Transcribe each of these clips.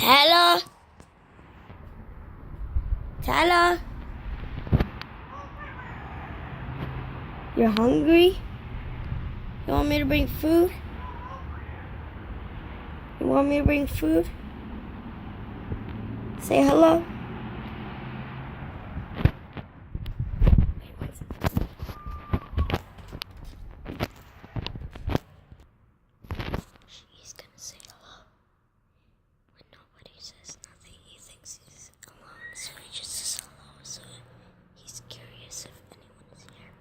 Tyler? Tyler? You're hungry? You want me to bring food? You want me to bring food? Say hello. He's gonna say hello. When nobody says nothing, he thinks he's alone, so he just says hello. So he's curious if anyone is here.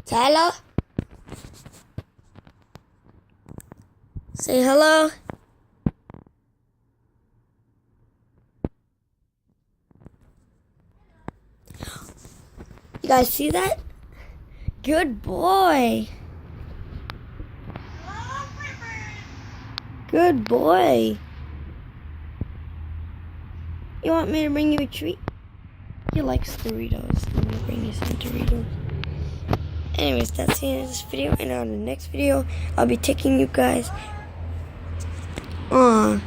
Tyler? Say hello. You guys see that? Good boy. Good boy. You want me to bring you a treat? He likes Doritos. Let me bring you some Doritos. Anyways, that's the end of this video. And on the next video, I'll be taking you guys. Don't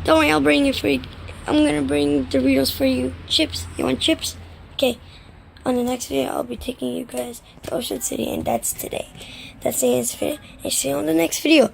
worry, I'll bring you for you. I'm gonna bring Doritos for you. Chips. You want chips? Okay. On the next video, I'll be taking you guys to Ocean City, and that's today. That's the end of this video. And see you on the next video.